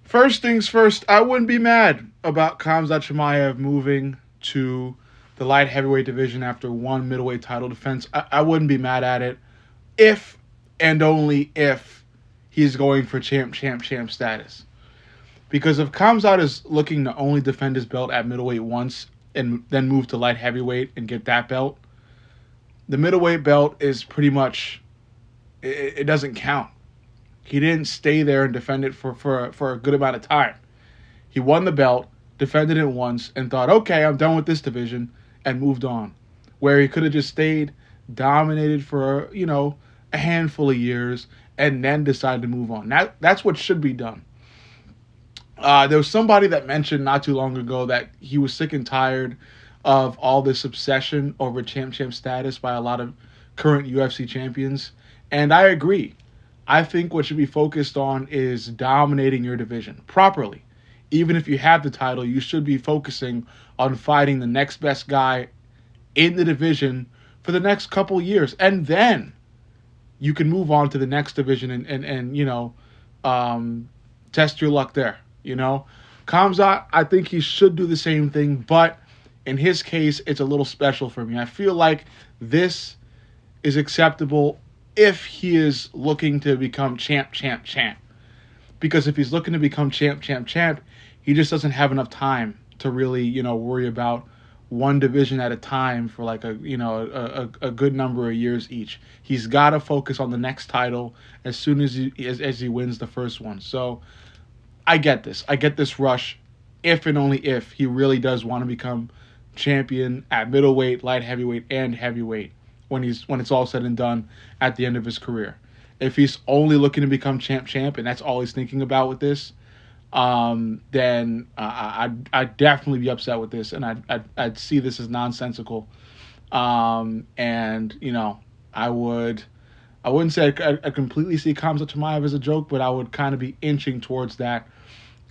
First things first, I wouldn't be mad about Khamzat Chimaev moving to the light heavyweight division after one middleweight title defense. I wouldn't be mad at it if and only if he's going for champ status. Because if Khamzat is looking to only defend his belt at middleweight once and then move to light heavyweight and get that belt, the middleweight belt is pretty much, it doesn't count. He didn't stay there and defend it for a good amount of time. He won the belt, defended it once, and thought, okay, I'm done with this division, and moved on. Where he could have just stayed, dominated for, a handful of years, and then decided to move on. That's what should be done. There was somebody that mentioned not too long ago that he was sick and tired of all this obsession over champ status by a lot of current UFC champions. And I agree. I think what should be focused on is dominating your division properly. Even if you have the title, you should be focusing on fighting the next best guy in the division for the next couple years. And then you can move on to the next division and test your luck there. Khamzat, I think he should do the same thing, but in his case, it's a little special for me. I feel like this is acceptable if he is looking to become champ. Because if he's looking to become champ, he just doesn't have enough time to really, worry about one division at a time for like a good number of years each. He's got to focus on the next title as soon as he wins the first one. So I get this. I get this rush if and only if he really does want to become champion at middleweight, light heavyweight, and heavyweight when it's all said and done at the end of his career. If he's only looking to become champ, and that's all he's thinking about with this, then I'd definitely be upset with this, and I'd see this as nonsensical. I wouldn't say I completely see Khamzat Chimaev as a joke, but I would kind of be inching towards that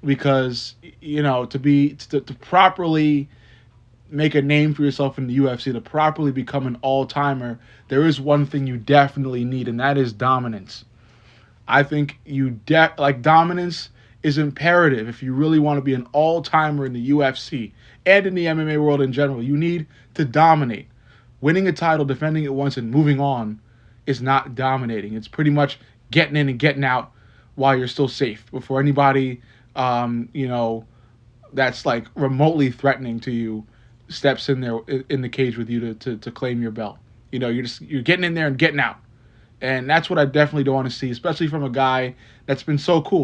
because to properly make a name for yourself in the UFC, to properly become an all-timer, there is one thing you definitely need, and that is dominance. I think dominance is imperative if you really want to be an all-timer in the UFC and in the MMA world in general. You need to dominate. Winning a title, defending it once, and moving on is not dominating. It's pretty much getting in and getting out while you're still safe before anybody, that's like remotely threatening to you steps in there in the cage with you to claim your belt. You're getting in there and getting out. And that's what I definitely don't want to see, especially from a guy that's been so cool.